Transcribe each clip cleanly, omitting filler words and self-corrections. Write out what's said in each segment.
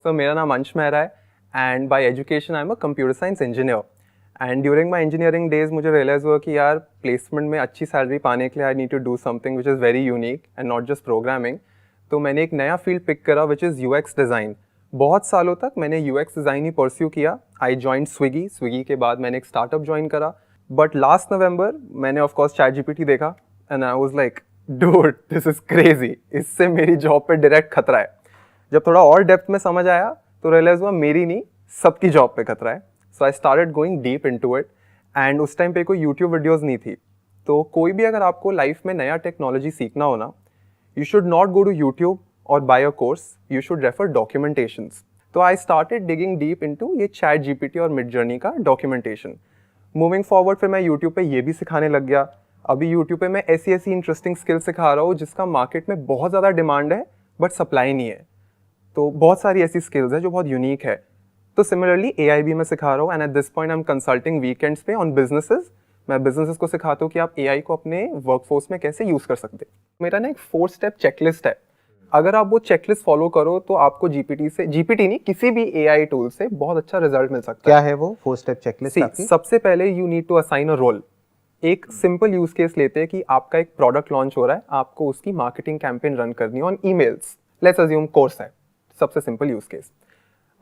So मेरा नाम अंश मेहरा है and bye education I am a computer science engineer and during my engineering days मुझे रियलाइज़ हुआ कि यार प्लेसमेंट में अच्छी सैलरी पाने के लिए I need to do something which is very unique and not just programming. तो मैंने एक नया फील्ड पिक करा विच इज़ यूएक्स डिज़ाइन। बहुत सालों तक मैंने यूएक्स डिज़ाइन ही परस्यू किया। आई जॉइंड स्विगी के बाद मैंने एक स्टार्टअप ज्वाइन करा। बट लास्ट नवंबर मैंने ऑफकोर्स ChatGPT देखा and I was like dude this is crazy, इससे मेरी जॉब पे डायरेक्ट खतरा है। जब थोड़ा और डेप्थ में समझ आया तो रियलाइज हुआ मेरी नहीं सबकी जॉब पे खतरा है। So I started going deep into it and उस टाइम पे कोई यूट्यूब वीडियोस नहीं थी। तो कोई भी अगर आपको लाइफ में नया टेक्नोलॉजी सीखना हो ना, you should not go to YouTube और buy a course, you should refer documentations. तो I started digging deep into ये ChatGPT और मिडजर्नी का डॉक्यूमेंटेशन। मूविंग फॉरवर्ड फिर मैं यूट्यूब पे ये भी सिखाने लग गया। अभी यूट्यूब पे मैं ऐसी इंटरेस्टिंग स्किल सिखा रहा हूँ जिसका मार्केट में बहुत ज़्यादा डिमांड है बट सप्लाई नहीं है। तो बहुत सारी ऐसी स्किल्स है जो बहुत यूनिक है। तो सिमिलरली AI भी मैं सिखा रहा हूँ and at this point I am consulting weekends पे ऑन बिजनेसेस। मैं बिजनेसेस को सिखाता हूँ कि आप AI को अपने वर्कफोर्स में कैसे यूज कर सकते हैं। मेरा ना एक 4 स्टेप चेकलिस्ट है। अगर आप वो चेकलिस्ट फॉलो करो तो आपको जीपीटी नहीं किसी भी AI टूल से बहुत अच्छा रिजल्ट मिल सकता है। क्या है वो 4 स्टेप चेकलिस्ट आपकी? सबसे पहले you need to assign a role. एक सिंपल यूज केस लेते हैं कि आपका एक प्रोडक्ट लॉन्च हो रहा है, आपको उसकी मार्केटिंग कैंपेन रन करनी है on emails. Let's assume course है, सबसे सिंपल यूज केस।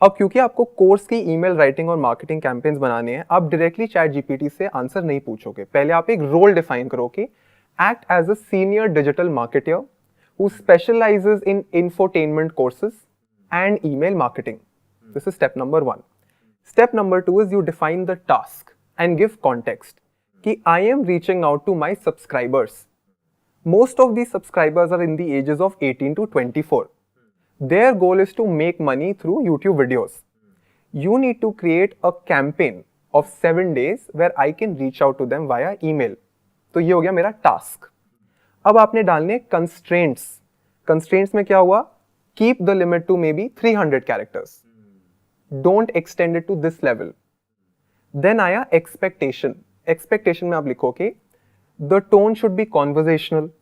अब क्योंकि आपको कोर्स की ईमेल राइटिंग और मार्केटिंग कैंपेन्स बनाने हैं, आप डायरेक्टली ChatGPT से आंसर नहीं पूछोगे। पहले आप एक रोल डिफाइन करो कि act as a senior digital marketer who specialises in infotainment courses and email marketing. This is step number 1। Step number 2 is you define the task and give context कि I am reaching out to my subscribers. Most of these subscribers are in the ages of 18 to 24. Their goal is to make money through YouTube videos. You need to create a campaign of 7 days where I can reach out to them via email. तो ये हो गया मेरा task. अब आपने डालने constraints. Constraints में क्या हुआ? Keep the limit to maybe 300 characters. Don't extend it to this level. Then आया expectation. Expectation में आप लिखो कि the tone should be conversational.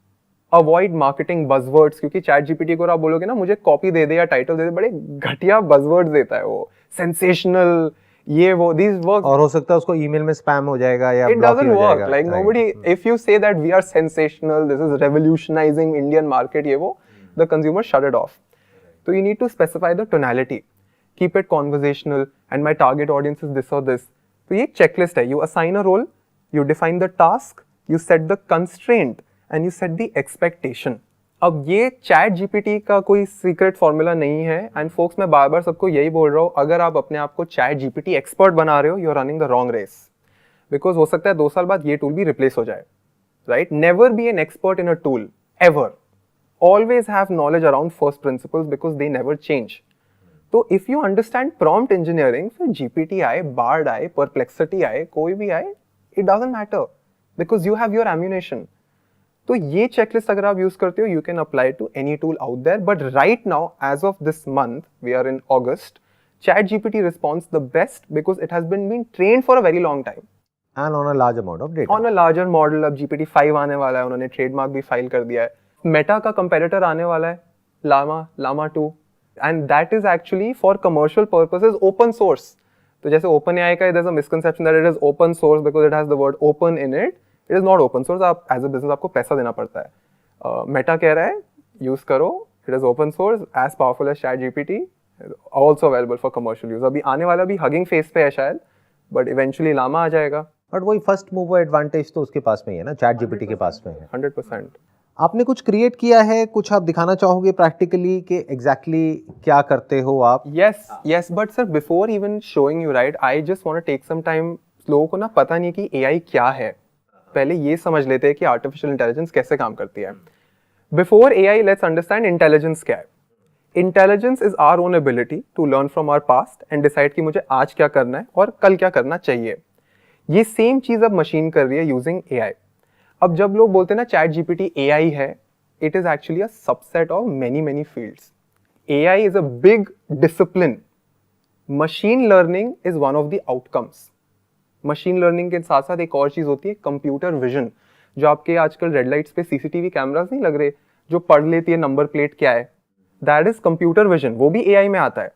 Avoid marketing buzzwords, क्योंकि ChatGPT को आप बोलोगे ना मुझे कॉपी दे दे या टाइटल दे दे, बड़े घटिया बजवर्ड्स देता है वो, सेंसेशनल, ये वो, दीज वर्क। और हो सकता है उसको ईमेल में स्पैम हो जाएगा या इट ब्लॉक डजंट हो वर्क जाएगा। Like nobody, if you say that we are sensational, this is revolutionising Indian market, ये वो, the consumer shut it off. तो you need to specify the tonality, keep it conversational and my target audience is this और this. तो ये एक checklist है। You assign a role, you define the task, you set the constraint and you set the expectation. अब ये ChatGPT का कोई secret formula नहीं है एंड फोक्स, मैं बार बार सबको यही बोल रहा हूँ, अगर आप अपने आप को ChatGPT एक्सपर्ट बना रहे हो, you are running the wrong race. Because हो सकता है 2 साल बाद ये टूल भी रिप्लेस हो जाए, right? Never be an expert in a tool ever. Always have knowledge around first principles because they never change. तो if you understand prompt engineering, फिर GPT आए, बार्ड आए, परप्लेक्सिटी आए, कोई भी आए, it doesn't matter because you have your ammunition. तो ये चेकलिस्ट अगर आप यूज करते हो, you can apply to any tool out there. But right now, as of this month, we are in August, ChatGPT responds the best because it has been trained for a very long time. And on a large amount of data. On a larger model, अब GPT-5 आने वाला है, उन्होंने trademark भी file कर दिया है। Meta का कंपेटिटर आने वाला है, llama 2, and that is actually for commercial purposes open source. तो जैसे OpenAI का, there's a misconception that it is open source because it has the word open in it. It is not open source. आप as a business आपको पैसा देना पड़ता है। Meta कह रहा है यूज करो, it is open source, as powerful as ChatGPT, also available for commercial use. अभी आने वाला भी हगिंग फेस पे है शायद, बट इवेंचुअली llama आ जाएगा। बट वही फर्स्ट मूवर एडवांटेज तो उसके पास में ही है ना, ChatGPT के पास में है। 100%। आपने कुछ क्रिएट किया है, कुछ आप दिखाना चाहोगे प्रैक्टिकली कि एग्जैक्टली क्या करते हो आप? Yes, but sir before even showing you, right, I just want to take some time. लोगों को ना पता नहीं कि AI क्या है। पहले ये समझ लेते हैं कि आर्टिफिशियल इंटेलिजेंस कैसे काम करती है। Before AI, let's understand intelligence क्या है। Intelligence is our own ability to learn from our past and decide कि मुझे आज क्या करना है और कल क्या करना चाहिए। ये सेम चीज अब मशीन कर रही है यूजिंग AI। अब जब लोग बोलते हैं ना ChatGPT AI है, it is actually a subset of many fields. AI is a big discipline. Machine learning is one of the outcomes. Machine learning के साथ साथ एक और चीज होती है, कंप्यूटर विजन। जो आपके आजकल रेड लाइट्स पे CCTV कैमरास नहीं लग रहे, जो पढ़ लेती है नंबर प्लेट क्या है, दैट इज कंप्यूटर विजन। वो भी AI में आता है।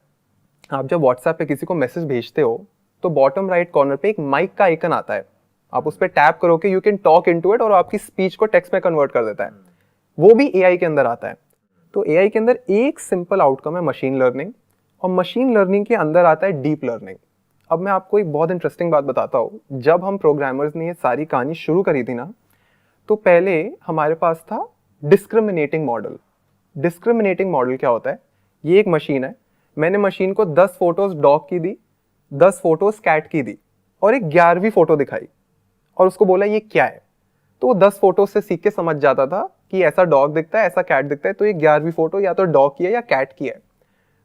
आप जब व्हाट्सएप पे किसी को मैसेज भेजते हो तो बॉटम राइट कॉर्नर पे एक माइक का आइकन आता है, आप उस पर टैप करोगे, you can talk into it और आपकी स्पीच को टेक्स्ट में कन्वर्ट कर देता है। वो भी एआई के अंदर आता है। तो एआई के अंदर एक सिंपल आउटकम है मशीन लर्निंग, और मशीन लर्निंग के अंदर आता है डीप लर्निंग। अब मैं आपको एक बहुत इंटरेस्टिंग बात बताता हूँ। जब हम प्रोग्रामर्स ने ये सारी कहानी शुरू करी थी ना, तो पहले हमारे पास था डिस्क्रिमिनेटिंग मॉडल। डिस्क्रिमिनेटिंग मॉडल क्या होता है? ये एक मशीन है, मैंने मशीन को 10 फोटोज डॉग की दी, 10 फोटोज कैट की दी और एक 11वीं फोटो दिखाई और उसको बोला ये क्या है। तो वो 10 फोटो से सीख के समझ जाता था कि ऐसा डॉग दिखता है, ऐसा कैट दिखता है, तो ये 11वीं फोटो या तो डॉग की है या कैट की है।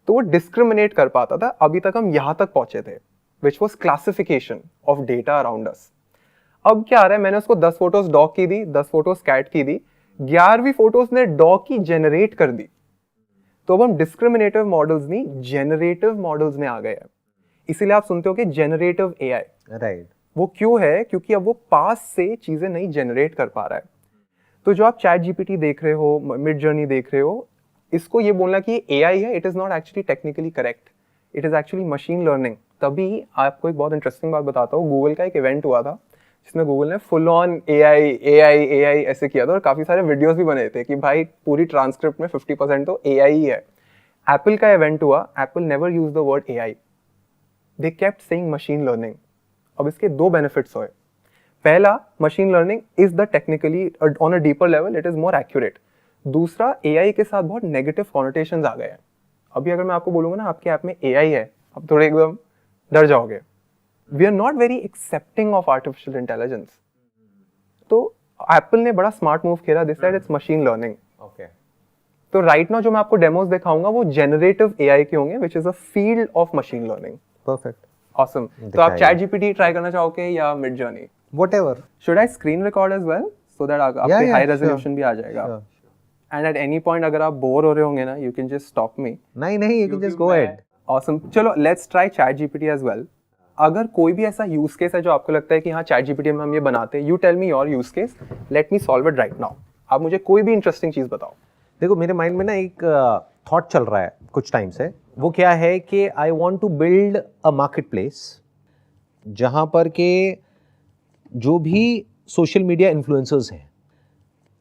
तो वो डिस्क्रिमिनेट कर पाता था। अभी तक हम यहां तक पहुंचे थे, which was classification of data around us. अब क्या आ रहा है, मैंने उसको 10 फोटोज डॉग की दी, 10 फोटोज कैट की दी, 11वीं फोटोज ने डॉग की जनरेट कर दी। तो अब हम डिस्क्रिमिनेटिव मॉडल्स नहीं, जेनरेटिव मॉडल्स में आ गए हैं। इसीलिए आप सुनते हो कि जेनरेटिव एआई। राइट। वो क्यों है? क्योंकि अब वो पास से चीजें नहीं जनरेट कर पा रहा है। तो जो आप चैट जीपीटी देख रहे हो, मिड जर्नी देख रहे हो, इसको ये बोलना कि एआई है, it is not actually technically correct, it is actually machine learning. तभी आपको एक बहुत इंटरेस्टिंग बात बताता हूँ। गूगल का एक इवेंट हुआ था जिसमें गूगल ने full on AI AI AI ऐसे किया था और काफी सारे वीडियोस भी बने थे कि भाई पूरी ट्रांसक्रिप्ट में 50% तो एआई ही है। एप्पल का इवेंट हुआ, Apple never use the word AI, they kept saying machine learning. अब इसके दो बेनिफिट्स हुए। पहला, machine learning is the technically on a deeper level it is more accurate. दूसरा, एआई के साथ बहुत नेगेटिव कॉनोटेशंस आ गए हैं। अभी अगर मैं आपको बोलूंगा ना आपके ऐप में एआई है, आप थोड़े एकदम डर जाओगे। We are not very accepting of artificial intelligence. तो एप्पल ने बड़ा स्मार्ट मूव किया, this side it's machine learning. Okay. तो राइट नाउ जो मैं आपको डेमोस दिखाऊंगा वो जेनरेटिव एआई के होंगे, which is a field of machine learning. Perfect. Awesome. तो आप चैट जीपीटी ट्राई करना चाहोगे या Midjourney? Whatever. Should I screen record as well so that आपके हाई रेजोल्यूशन भी आ जाएगा? एंड एट एनी पॉइंट अगर आप बोर हो रहे होंगे ना, you can just stop me. नहीं, you can just go ahead. Awesome. चलो let's try ChatGPT as well. अगर कोई भी ऐसा यूज केस है जो आपको लगता है कि हाँ चैट जीपीटी में हम ये बनाते हैं, you tell me your use case, let me solve it right now. आप मुझे कोई भी इंटरेस्टिंग चीज बताओ। देखो, मेरे माइंड में ना एक थॉट चल रहा है कुछ टाइम से। वो क्या है कि I want to build a marketplace जहाँ पर के जो भी सोशल मीडिया इन्फ्लुएंसर्स हैं,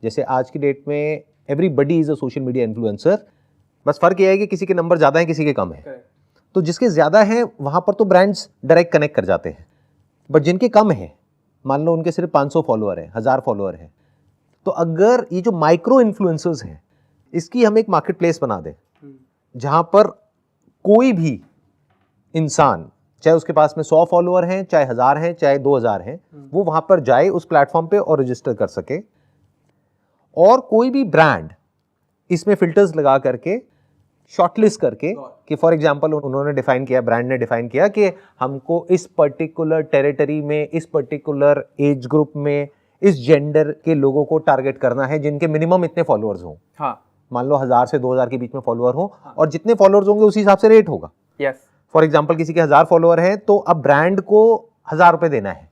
जैसे आज की डेट में everybody is a social media influencer, बस फर्क ये है कि किसी के नंबर ज़्यादा हैं, किसी के कम हैं। तो जिसके ज़्यादा हैं वहाँ पर तो ब्रांड्स डायरेक्ट कनेक्ट कर जाते हैं, बट जिनके कम हैं, मान लो उनके सिर्फ 500 फॉलोअर हैं, 1000 फॉलोअर हैं, तो अगर ये जो माइक्रो इन्फ्लुएंसर्स हैं इसकी हम एक मार्केट प्लेस बना दें जहाँ पर कोई भी इंसान, चाहे उसके पास में 100 फॉलोअर हैं, चाहे 1000 हैं, चाहे 2000 हैं, वो वहाँ पर जाए उस प्लेटफॉर्म पे और रजिस्टर कर सके। और कोई भी ब्रांड इसमें फिल्टर्स लगा करके शॉर्टलिस्ट करके कि फॉर एग्जांपल उन्होंने डिफाइन किया, ब्रांड ने डिफाइन किया कि हमको इस पर्टिकुलर टेरिटरी में, इस पर्टिकुलर एज ग्रुप में, इस जेंडर के लोगों को टारगेट करना है जिनके मिनिमम इतने फॉलोअर्स हों। हाँ। मान लो 1000 से 2000 के बीच में फॉलोअर हो, और जितने फॉलोअर्स होंगे उसी हिसाब से रेट होगा। यस। फॉर एग्जांपल किसी के 1000 फॉलोअर हैं तो अब ब्रांड को 1000 रुपए देना है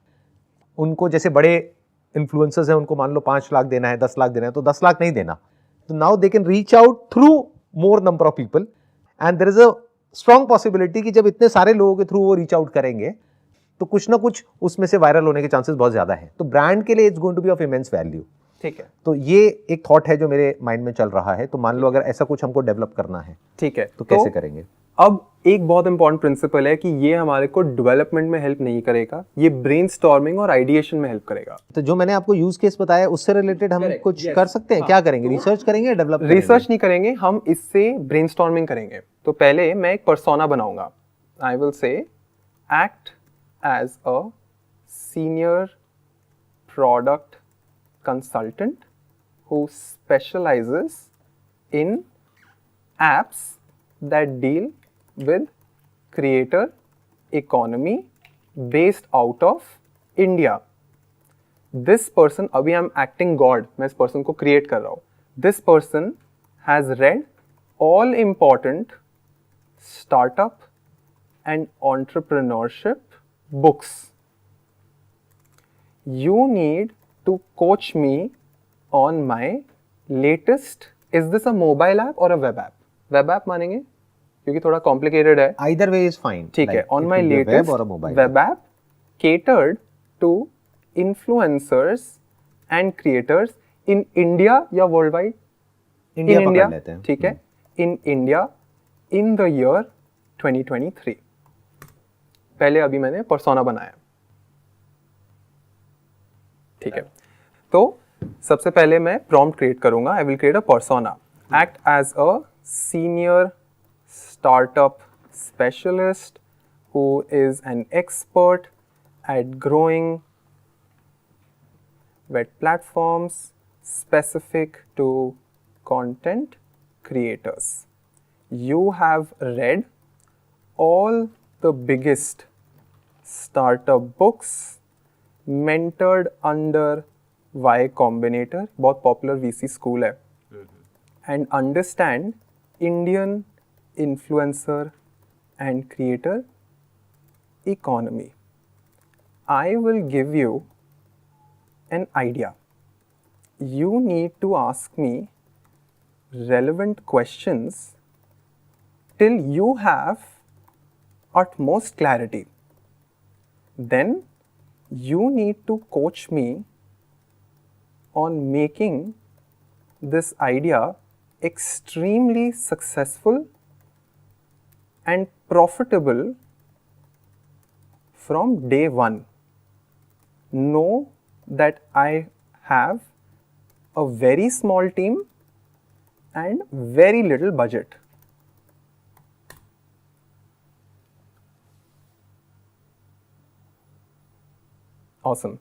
उनको। जैसे बड़े इन्फ्लुएंसर्स हैं उनको मान लो 5 लाख देना है, 10 लाख देना है, तो 10 लाख नहीं देना। तो now they can reach out through more number of people and there is a strong possibility कि जब इतने सारे लोगों के थ्रू वो रीच आउट करेंगे तो कुछ ना कुछ उसमें से वायरल होने के चांसेस बहुत ज्यादा है। तो ब्रांड के लिए it's going to be of immense value. ठीक है। तो ये एक थॉट है जो मेरे माइंड में चल रहा है। तो मान लो अगर ऐसा कुछ हमको डेवलप करना है, ठीक है, तो कैसे करेंगे? अब एक बहुत इंपॉर्टेंट प्रिंसिपल है कि ये हमारे को डेवलपमेंट में हेल्प नहीं करेगा, ये ब्रेनस्टॉर्मिंग और आइडिएशन में हेल्प करेगा। तो जो मैंने आपको यूज केस बताया उससे रिलेटेड हम कुछ कर सकते हैं। क्या करेंगे? रिसर्च करेंगे या डेवलप? रिसर्च नहीं करेंगे, हम इससे ब्रेनस्टॉर्मिंग करेंगे। तो पहले मैं एक पर्सोना बनाऊंगा। I will say act as a senior product consultant who specializes in apps that deal with creator economy based out of India. This person, अभी I'm acting God, मैं इस person को create कर रहा हूँ. This person has read all important startup and entrepreneurship books. You need to coach me on my latest, is this a mobile app or a web app? Web app मानेंगे? क्योंकि थोड़ा complicated है. Either way is fine. ठीक है. Like, On it my could be a latest web or a mobile web app catered to influencers and creators in India या worldwide? India In पकड़ India, लेते हैं. ठीक है. In India in the year 2023. पहले अभी मैंने पर्सोना बनाया. ठीक है. तो सबसे पहले मैं प्रॉम्प्ट क्रिएट करूंगा. I will create a persona. Act as a senior startup specialist who is an expert at growing web platforms specific to content creators. You have read all the biggest startup books mentored under Y Combinator, बहुत popular VC school है, and understand Indian influencer and creator economy. I will give you an idea. You need to ask me relevant questions till you have utmost clarity. Then you need to coach me on making this idea extremely successful and profitable from day one. Know that I have a very small team and very little budget. Awesome.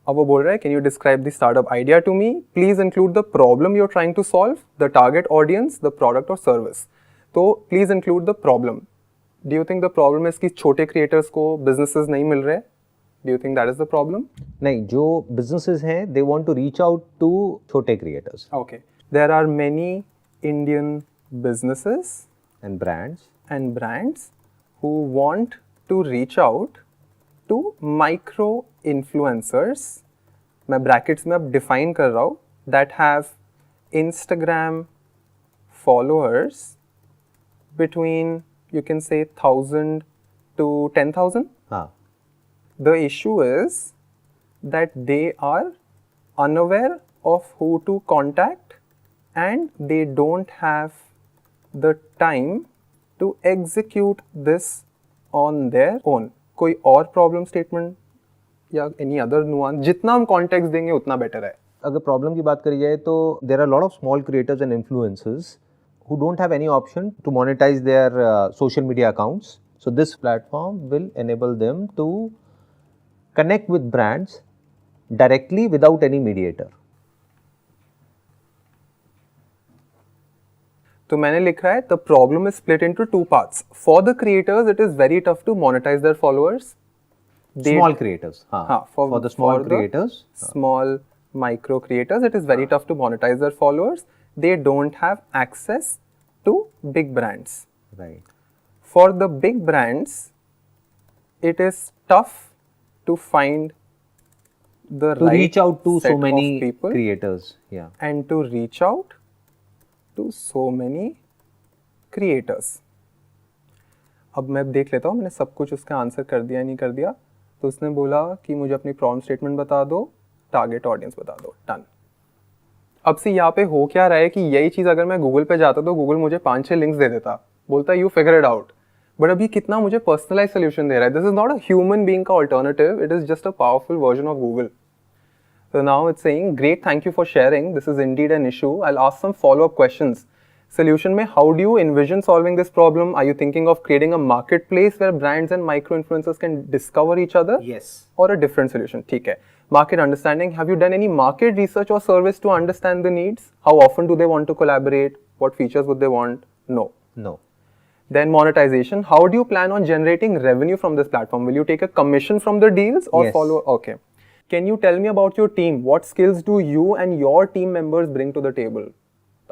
अब वो बोल रहा है, can you describe the startup idea to me? Please include the problem you're trying to solve, the target audience, the product or service. तो please include the problem. Do you think the problem is कि छोटे creators को businesses नहीं मिल रहे? Do you think that is the problem? नहीं, जो businesses हैं they want to reach out to छोटे creators Okay. There are many Indian businesses and brands who want to reach out to micro influencers. मैं brackets में अब define कर रहा हूँ, that have Instagram followers between, you can say, 1,000 to 10,000. हाँ. The issue is that they are unaware of who to contact and they don't have the time to execute this on their own. कोई और problem statement या any other nuance, जितना हम context देंगे उतना better है. अगर प्रॉब्लम की बात करी जाए तो there are lot of small creators and influencers who don't have any option to monetize their social media accounts. So this platform will enable them to connect with brands directly without any mediator. तो मैंने लिख रहा है, the problem is split into two parts. For the creators, it is very tough to monetize their followers. Small creators. हाँ. For the small creators. Small micro creators, it is very tough to monetize their followers. They don't have access to big brands. Right. For the big brands, it is tough to find the To right reach out to set so many of people creators. Yeah. and to reach out to so many creators. अब मैं देख लेता हूँ मैंने सब कुछ उसका answer कर दिया नहीं कर दिया. तो उसने बोला कि मुझे अपनी प्रॉम्प्ट स्टेटमेंट बता दो, टारगेट ऑडियंस बता दो. डन. अब से यहाँ पे हो क्या रहा है कि यही चीज़ अगर मैं गूगल पे जाता तो गूगल मुझे 5-6 लिंक्स दे देता, बोलता you figure it out. But अभी कितना मुझे पर्सनलाइज सोल्यूशन दे रहा है. This is not a human being का alternative, it is just a powerful version of Google. So now it's saying, great, thank you for sharing. This is indeed an issue. I'll ask some follow-up questions. Solution में, how do you envision solving this problem? Are you thinking of creating a marketplace where brands and micro-influencers can discover each other? Yes. Or a different solution? ठीक है. Market understanding. Have you done any market research or service to understand the needs? How often do they want to collaborate? What features would they want? No. No. Then monetization. How do you plan on generating revenue from this platform? Will you take a commission from the deals or Yes. follow? Okay. Can you tell me about your team? What skills do you and your team members bring to the table?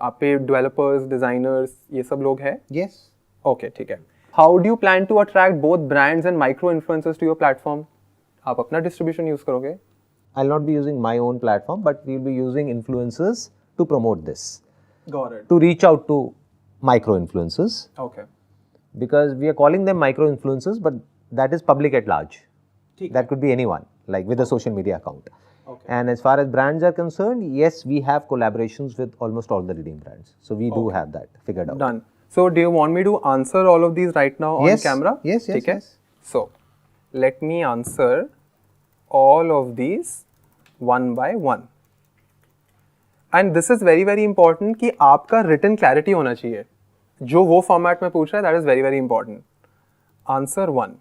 आप पे developers, designers, ये सब लोग हैं? Yes. Okay, ठीक है. How do you plan to attract both brands and micro influencers to your platform? आप अपना distribution use करोगे? I'll not be using my own platform, but we'll be using influencers to promote this. Got it. To reach out to micro influencers, Okay. because we are calling them micro influencers, but that is public at large. That could be anyone, like with a social media account. Okay. And as far as brands are concerned, yes, we have collaborations with almost all the leading brands. So we do have that figured out. Done. So do you want me to answer all of these right now Yes. on camera? Yes, yes, ठीक है? yes. So let me answer all of these one by one. And this is very very important कि आपका written clarity होना चाहिए. जो वो format में पूछ रहा है, that is very very important. Answer 1.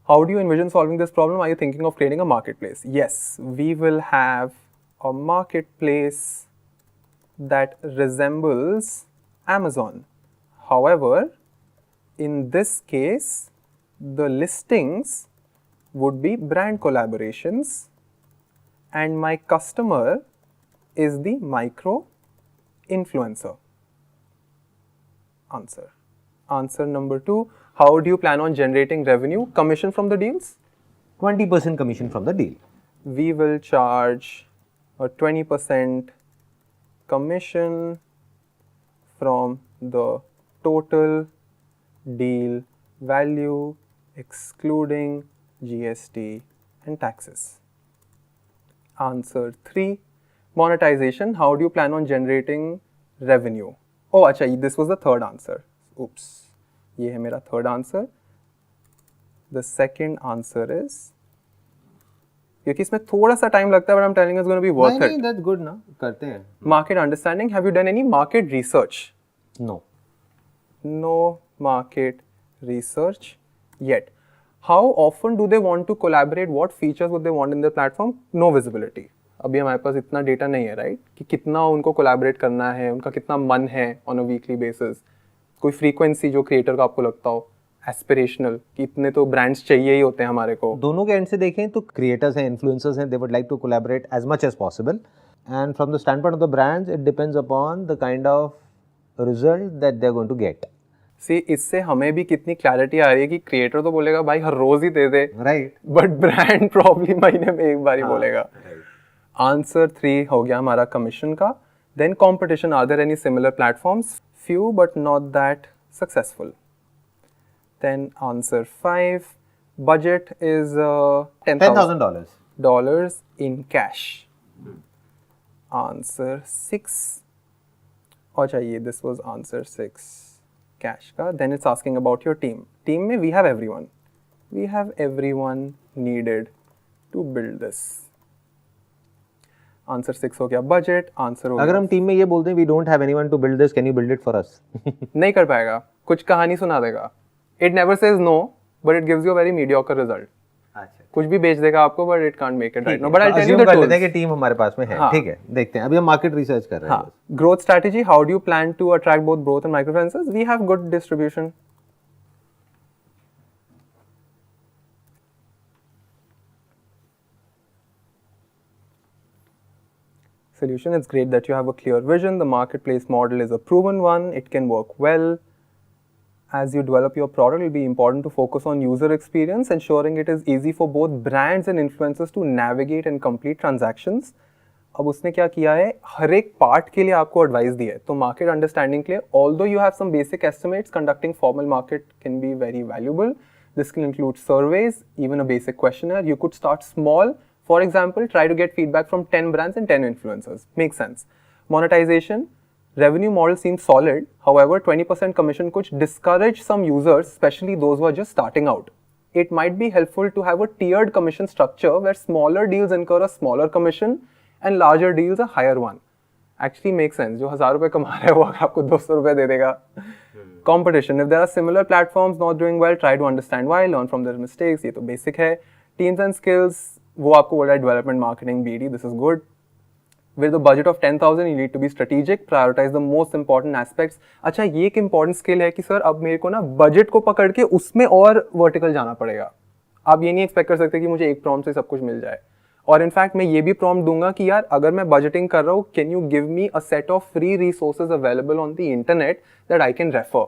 How do you envision solving this problem? Are you thinking of creating a marketplace? Yes, we will have a marketplace that resembles Amazon. However, in this case, the listings would be brand collaborations, and my customer is the micro influencer. Answer. Answer number 2. How do you plan on generating revenue? Commission from the deals? 20% commission from the deal. We will charge a 20% commission from the total deal value excluding GST and taxes. Answer 3. Monetization. How do you plan on generating revenue? Oh, acha, this was the third answer. Oops. ये है मेरा third answer. The second answer is, क्योंकि इसमें थोड़ा सा time लगता है, but I'm telling you it's going to be worth it. that's good ना, करते हैं. Market understanding. Have you done any market research? No. No market research yet. How often do they want to collaborate? What features would they want in their platform? No visibility. अभी हमारे पास इतना data नहीं है, right? कि कितना उनको collaborate करना है, उनका कितना मन है ऑन अ वीकली बेसिस. कोई फ्रीक्वेंसी जो क्रिएटर का आपको लगता हो एस्पिरेशनल कि इतने तो ब्रांड्स चाहिए ही होते हैं हमारे को. दोनों के एंड से देखें तो क्रिएटर्स हैं, इन्फ्लुएंसर्स हैं, they would like to collaborate as much as possible, and from the standpoint of the brands it depends upon the kind of result that they are going to get. See, इससे हमें भी कितनी clarity आ रही है कि creator तो बोलेगा भाई हर रोज ही दे दे, राइट, बट ब्रांड प्रॉब्लम महीने में एक बार ही बोलेगा. आंसर 3 हो गया हमारा कमीशन का. Then competition. Are there any similar platforms? Few but not that successful. Then answer 5. Budget is $10,000 in cash. Answer 6. अच्छा ये this was answer 6 cash का. Then it's asking about your team. Team में we have everyone. We have everyone needed to build this. Answer 6 हो गया budget. Answer हो अगर गया हम टीम में ये बोलते हैं we don't have anyone to build this, can you build it for us? नहीं कर पाएगा. कुछ कहानी सुना देगा. It never says no, but it gives you a very mediocre result. अच्छा, कुछ भी बेच देगा आपको, but it can't make it right now. But I'll tell you the कर लेते tools. हैं कि टीम हमारे पास में है. हाँ. ठीक है, देखते हैं. अभी हम मार्केट रिसर्च कर रहे हैं. हाँ. Growth strategy. How do you plan to attract both growth and microinfluencers? We have good distribution. Solution. It's great that you have a clear vision. The marketplace model is a proven one. It can work well. As you develop your product, it will be important to focus on user experience, ensuring it is easy for both brands and influencers to navigate and complete transactions. अब उसने क्या किया है, हर एक part के लिए आपको advice दी है. तो मार्केट अंडरस्टैंडिंग के लिए, although you have some basic estimates, conducting formal market can be very valuable. This can include surveys, even a basic questionnaire. You could start small. For example, try to get feedback from 10 brands and 10 influencers. Makes sense. Monetization. Revenue model seems solid. However, 20% commission could discourage some users, especially those who are just starting out. It might be helpful to have a tiered commission structure where smaller deals incur a smaller commission and larger deals a higher one. Actually makes sense. जो 1000 रुपए कमा रहा है वो आपको 200 रुपए दे देगा. Competition. If there are similar platforms not doing well, try to understand why, learn from their mistakes. ये तो basic है. Teams and skills. वो आपको बोल रहा है development, marketing, BD. This is good. With a budget of 10,000, you need to be strategic, prioritize the most important aspects. अच्छा ये एक important skill है कि सर अब मेरे को ना budget को पकड़ के उसमें और vertical जाना पड़ेगा. आप ये नहीं expect कर सकते कि मुझे एक prompt से सब कुछ मिल जाए. और इनफैक्ट मैं ये भी prompt दूंगा कि यार अगर मैं budgeting कर रहा हूँ, can you give me a set of free resources available on the internet that I can refer.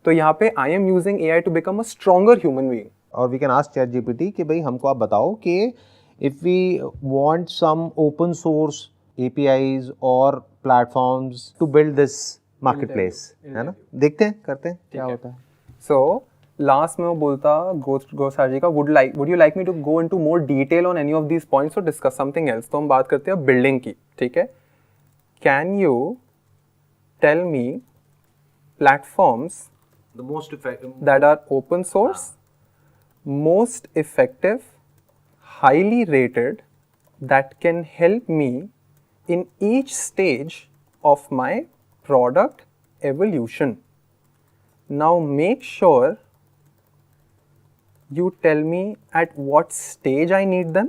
तो यहाँ पे I am using AI to become a stronger human being. और we can ask ChatGPT कि भाई हमको आप बताओ कि if we want some open source APIs or platforms to build this market place, है ना? देखते हैं, करते हैं क्या होता है। सो लास्ट में वो बोलता गोसार जी का would you like me to go into more detail on any of these points और डिस्कस समथिंग एल्स। तो हम बात करते हैं बिल्डिंग की, ठीक है। Can you tell me platforms the most effective that are open source, most effective, highly rated, that can help me in each stage of my product evolution. Now make sure you tell me at what stage I need them,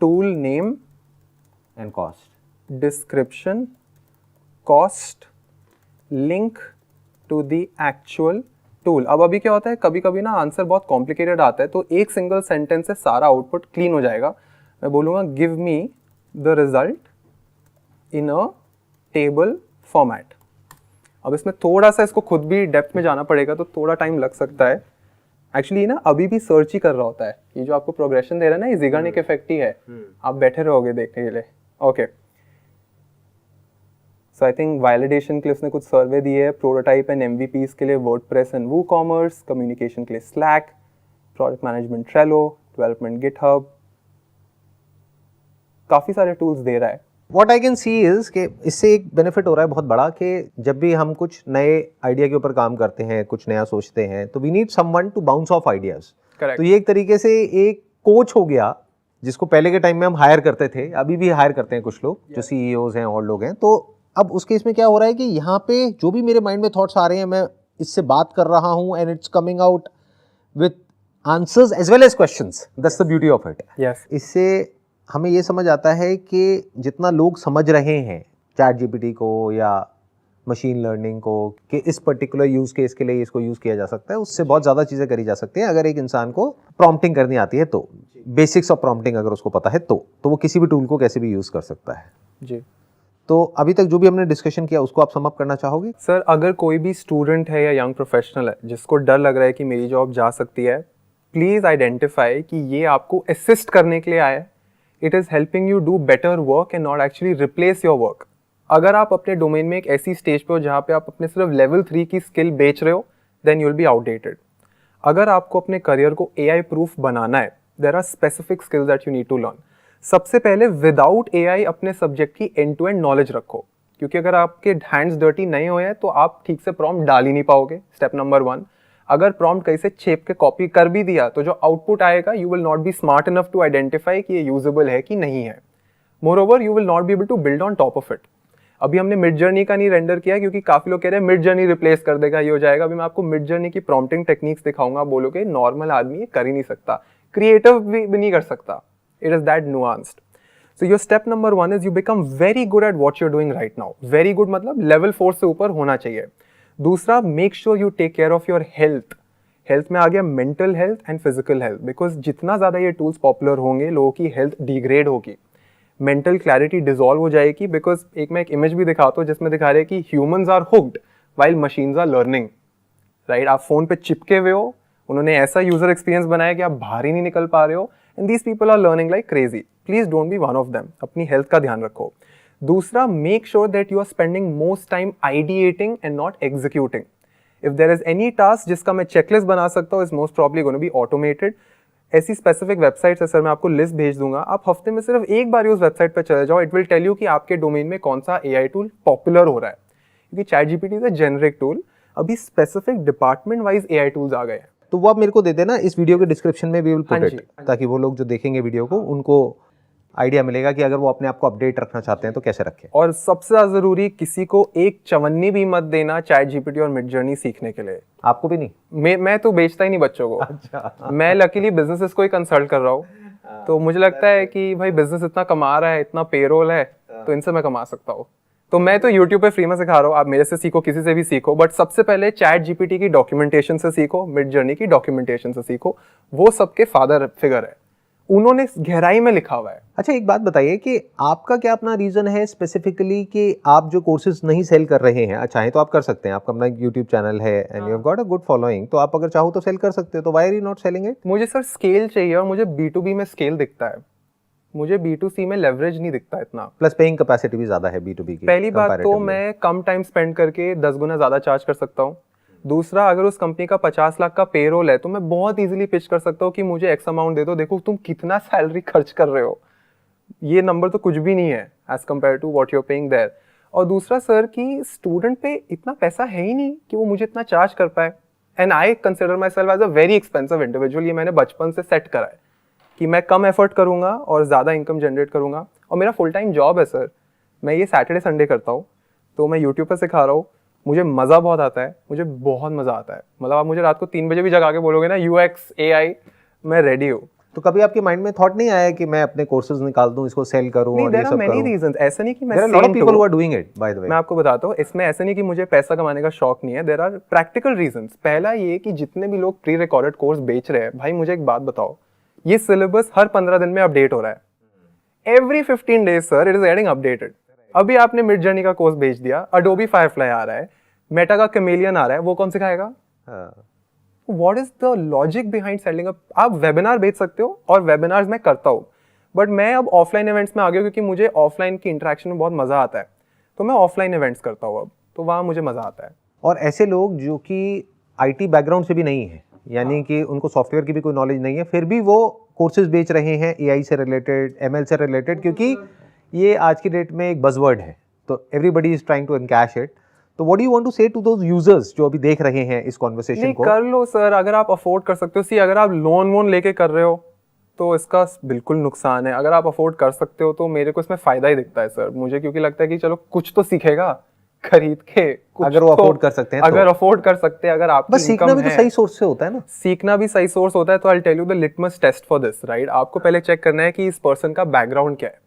tool name, and cost. description, cost, link to the actual tool। अब अभी क्या होता है, कभी कभी ना answer बहुत complicated आता है, तो एक सिंगल सेंटेंस से सारा आउटपुट क्लीन हो जाएगा। मैं बोलूँगा give me the result in a table format. अब इसमें थोड़ा सा इसको खुद भी डेप्थ में जाना पड़ेगा, तो थोड़ा टाइम लग सकता है। एक्चुअली ना अभी भी सर्च ही कर रहा होता है, ये जो आपको प्रोग्रेशन दे रहा है ना, ये ज़िगार्निक इफेक्ट ही है। आप बैठे रहोगे देखने के लिए। Okay, so I think validation के लिए उसने कुछ सर्वे दिए है, प्रोटोटाइप एंड एमवीपीज के लिए वर्डप्रेस एंड वूकॉमर्स, कम्युनिकेशन के लिए slack, project management Trello, development GitHub, काफ़ी सारे टूल्स दे रहा है। What I can see is कि इससे एक बेनिफिट हो रहा है बहुत बड़ा कि जब भी हम कुछ नए आइडिया के ऊपर काम करते हैं, कुछ नया सोचते हैं, तो we need someone to bounce off ideas. Correct. तो ये एक तरीके से एक कोच हो गया, जिसको पहले के टाइम में हम हायर करते थे, अभी भी हायर करते हैं कुछ लोग जो सीईओज हैं और लोग हैं। तो अब उस केस में क्या हो रहा है कि यहाँ पे जो भी मेरे माइंड में थॉट्स आ रहे हैं, मैं इससे बात कर रहा हूँ and it's coming out with answers as well as questions. That's the beauty of it. Yes. इससे हमें ये समझ आता है कि जितना लोग समझ रहे हैं चैट जीपीटी को या मशीन लर्निंग को कि इस पर्टिकुलर यूज़ केस के लिए इसको यूज़ किया जा सकता है, उससे बहुत ज़्यादा चीज़ें करी जा सकती हैं अगर एक इंसान को प्रॉम्प्टिंग करनी आती है तो। बेसिक्स ऑफ प्रॉम्प्टिंग अगर उसको पता है तो वो किसी भी टूल को कैसे भी यूज़ कर सकता है। जी तो अभी तक जो भी हमने डिस्कशन किया उसको आप सम अप करना चाहोगे? सर, अगर कोई भी स्टूडेंट है या यंग प्रोफेशनल है जिसको डर लग रहा है कि मेरी जॉब जा सकती है, प्लीज़ आइडेंटिफाई कि ये आपको असिस्ट करने के लिए आया है। It is helping you do better work and not actually replace your work. अगर आप अपने डोमेन में एक ऐसी स्टेज पे हो जहाँ पे आप अपने सिर्फ लेवल 3 की स्किल बेच रहे हो, then you will be outdated. अगर आपको अपने करियर को AI प्रूफ बनाना है, there are specific skills that you need to learn. सबसे पहले विदाउट AI अपने सब्जेक्ट की एंड टू एंड नॉलेज रखो, क्योंकि अगर आपके हैंड्स डर्टी नहीं हुए हैं तो आप ठीक से प्रॉम्प्ट डाल ही नहीं पाओगे। स्टेप नंबर 1, अगर प्रॉम्प्ट कहीं से छेप के कॉपी कर भी दिया तो जो आउटपुट आएगा, you will not be smart enough to identify कि ये यूजेबल है कि नहीं है। Moreover you will not be able to build on top of it. अभी हमने मिड जर्नी का नहीं रेंडर किया क्योंकि काफी लोग कह रहे हैं मिड जर्नी रिप्लेस कर देगा, ये हो जाएगा। अभी मैं आपको मिड जर्नी की प्रॉम्प्टिंग टेक्निक्स दिखाऊंगा, बोलोगे नॉर्मल आदमी ये कर ही नहीं सकता, क्रिएटिव भी नहीं कर सकता। It is that nuanced. So your step number 1 is you become very good at what you're doing right now. Very good मतलब level 4 से ऊपर होना चाहिए। दूसरा, make sure you take care of your health. Health में आ गया mental health and physical health, because जितना ज़्यादा ये टूल्स पॉपुलर होंगे लोगों की हेल्थ डिग्रेड होगी, मेंटल क्लैरिटी डिजॉल्व हो जाएगी। बिकॉज मैं एक इमेज भी दिखाता हूँ जिसमें दिखा रहे हैं कि humans are hooked while machines are learning. Right, आप फोन पे चिपके हुए हो, उन्होंने ऐसा यूजर एक्सपीरियंस बनाया कि आप बाहर ही नहीं निकल पा रहे हो, and these people are learning like crazy. Please don't be one of them. अपनी हेल्थ का ध्यान रखो। दूसरा, make sure that you are spending most time ideating and not executing. If there is any task जिसका मैं checklist बना सकता हूँ, is most probably gonna be automated. ऐसी स्पेसिफिक वेबसाइट्स है सर, मैं आपको लिस्ट भेज दूंगा, आप हफ्ते में सिर्फ एक बार उस वेबसाइट पर चले जाओ। इट विल टेल यू कि आपके डोमेन में कौन सा AI टूल पॉपुलर हो रहा है, क्योंकि ChatGPT is a generic tool. अभी specific department wise AI tools आ गए हैं। तो वो आप मेरे को दे देना, इस वीडियो के डिस्क्रिप्शन में वी विल पुट इट, ताकि वो लोग जो देखेंगे वीडियो को उनको आइडिया मिलेगा कि अगर वो अपने आप को अपडेट रखना चाहते हैं तो कैसे रखें। और सबसे ज्यादा जरूरी, किसी को एक चवन्नी भी मत देना चैट जीपीटी और मिड जर्नी सीखने के लिए। आपको भी नहीं? मैं तो बेचता ही नहीं बच्चों को। अच्छा। मैं लकीली बिजनेसेस को ही कंसल्ट कर रहा हूँ, तो मुझे लगता है कि भाई बिजनेस इतना कमा रहा है, इतना पेरोल है, तो इनसे मैं कमा सकता हूँ। तो मैं तो YouTube पे फ्री में सिखा रहा हूँ, आप मेरे से सीखो, किसी से भी सीखो, बट सबसे पहले चैट जीपीटी की डॉक्यूमेंटेशन से सीखो, मिड जर्नी की डॉक्यूमेंटेशन से सीखो। वो सबके फादर फिगर है, उन्होंने गहराई में लिखा हुआ है। अच्छा, एक बात बताइए कि आपका क्या अपना रीजन है स्पेसिफिकली कि आप जो कोर्सेज नहीं सेल कर रहे हैं, चाहे तो आप कर सकते हैं, आपका अपना यूट्यूब चैनल है and you have got a good following, तो आप अगर चाहो तो सेल कर सकते हो, तो why are you not selling it? मुझे सर स्केल चाहिए, और मुझे B2B में स्केल दिखता है। मुझे B2C में लेवरेज नहीं दिखता इतना। प्लस पेइंग कैपेसिटी भी ज्यादा है B2B की। पहली बात तो comparatively। मैं कम टाइम स्पेंड करके 10 गुना ज़्यादा चार्ज कर सकता हूँ। दूसरा, अगर उस कंपनी का 50 लाख का पेरोल है तो मैं बहुत इजीली पिच कर सकता हूँ कि मुझे एक्स अमाउंट दे दो, देखो तुम कितना सैलरी खर्च कर रहे हो, ये नंबर तो कुछ भी नहीं है as compare to what you're paying there. और दूसरा सर कि स्टूडेंट पे इतना पैसा है ही नहीं कि वो मुझे इतना चार्ज कर पाए। And I consider myself as a very expensive individual. ये मैंने बचपन से सेट करा है कि मैं कम एफर्ट करूंगा और ज़्यादा इनकम जनरेट करूंगा। और मेरा फुल टाइम जॉब है सर, मैं ये सैटरडे संडे करता हूँ, तो मैं यूट्यूब पर सिखा रहा हूँ। मुझे मज़ा बहुत आता है, मुझे बहुत मज़ा आता है। मतलब आप मुझे रात को 3 बजे भी जगा के बोलोगे ना UX AI, मैं रेडी हूँ। तो कभी आपके माइंड में थॉट नहीं आया कि मैं अपने कोर्सेज निकाल दूं, इसको सेल करूं नहीं, और ये देयर आर सब मेनी करूं? रीजंस। ऐसा नहीं कि मैं There are a lot of saint people हूँ। who are doing it, by the way. मैं आपको बताता हूँ, इसमें ऐसा नहीं कि मुझे पैसा कमाने का शौक नहीं है। There are practical reasons. पहला ये कि जितने भी लोग प्री रिकॉर्डेड कोर्स बेच रहे हैं, भाई मुझे एक बात बताओ, ये सिलेबस हर 15 दिन में अपडेट हो रहा है। Every 15 days sir it is getting updated. अभी आपने मिड जर्नी का कोर्स बेच दिया, अडोबी फायरफ्लाई आ रहा है, मेटा का कैमेलियन आ रहा है, वो कौन सिखाएगा? What is the logic behind selling up? आप वेबिनार बेच सकते हो, और वेबिनार्स मैं करता हूँ, बट मैं अब ऑफलाइन इवेंट्स में आ गया क्योंकि मुझे ऑफलाइन की इंटरेक्शन में बहुत मजा आता है, तो मैं ऑफलाइन इवेंट्स करता हूँ अब, तो वहाँ मुझे मजा आता है। और ऐसे लोग जो कि IT बैकग्राउंड से भी नहीं है, यानी कि उनको सॉफ्टवेयर की भी कोई नॉलेज नहीं है, फिर भी वो कोर्सेज बेच रहे हैं AI से रिलेटेड, ML से रिलेटेड, क्योंकि ये आज की डेट में एक बज़वर्ड है, तो everybody is trying to encash it. तो what do you want to say to those users जो अभी देख रहे हैं इस कॉन्वर्सेशन नहीं, को? कर लो सर, अगर आप अफोर्ड कर सकते हो। सी, अगर आप लोन वोन लेके कर रहे हो तो इसका बिल्कुल नुकसान है। अगर आप अफोर्ड कर सकते हो तो मेरे को इसमें फायदा ही दिखता है सर, मुझे क्योंकि लगता है कि चलो कुछ तो सीखेगा खरीद के, कुछ अगर वो तो, अफोर्ड कर सकते हैं अगर अफोर्ड कर सकते हैं, अगर आपकी बस सीखना भी income तो है, सही सोर्स से होता है ना। सीखना भी सही सोर्स होता है। तो I tell you the litmus test for this, right? आपको पहले चेक करना है कि इस पर्सन का बैकग्राउंड क्या है।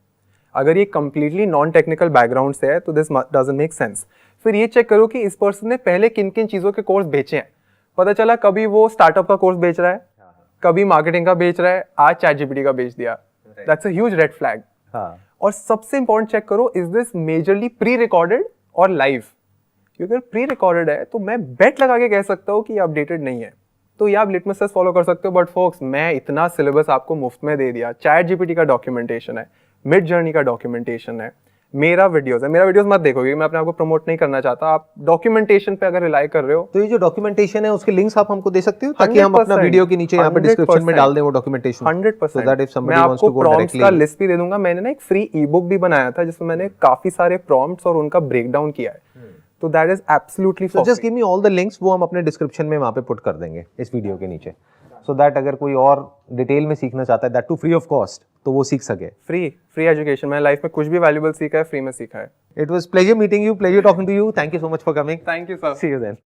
अगर ये कंप्लीटली नॉन टेक्निकल बैकग्राउंड से है तो दिस डजंट मेक सेंस। फिर ये चेक करो कि इस पर्सन ने पहले किन किन चीजों के कोर्स बेचे हैं। पता चला कभी वो स्टार्टअप का कोर्स बेच रहा है, कभी मार्केटिंग का बेच रहा है, आज ChatGPT का बेच दिया, that's a huge red flag. और सबसे इंपॉर्टेंट चेक करो, is this majorly pre recorded और लाइव? क्योंकि अगर प्री रिकॉर्डेड है तो मैं बेट लगा के कह सकता हूँ कि ये अपडेटेड नहीं है, तो ये आप लिटमस टेस्ट फॉलो कर सकते हो। बट फोक्स, मैं इतना सिलेबस आपको मुफ्त में दे दिया, ChatGPT का डॉक्यूमेंटेशन है, मिड जर्नी का डॉक्यूमेंटेशन है, मेरा वीडियोस है। मेरा वीडियोस मत देखो क्योंकि मैं अपने आप को प्रमोट नहीं करना चाहता। आप डॉक्यूमेंटेशन पे अगर रिलाई कर रहे हो तो ये जो डॉक्यूमेंटेशन है उसके लिंक्स आप हमको दे सकते हो ताकि हम अपना 100%, वीडियो के नीचे यहाँ पे डिस्क्रिप्शन में डाल दें वो डॉक्यूमेंटेशन 100%। so that if मैं somebody wants आपको to go प्रॉम्प्ट्स का directly। लिस्ट भी दे दूंगा। मैंने ना एक फ्री ई बुक भी बनाया था जिसमें मैंने काफी सारे प्रॉम्प्ट्स और उनका ब्रेकडाउन किया है, तो that is absolutely So just give me all the links, वो हम अपने डिस्क्रिप्शन में वहाँ पे पुट कर देंगे इस वीडियो के नीचे, so that अगर कोई और डिटेल में सीखना चाहता है, that too free of cost, तो वो सीख सके। Free education. मैंने लाइफ में कुछ भी वैल्यूएबल सीखा है, फ्री में सीखा है। It was pleasure meeting you, pleasure talking to you. Thank you so much for coming. Thank you sir. See you then.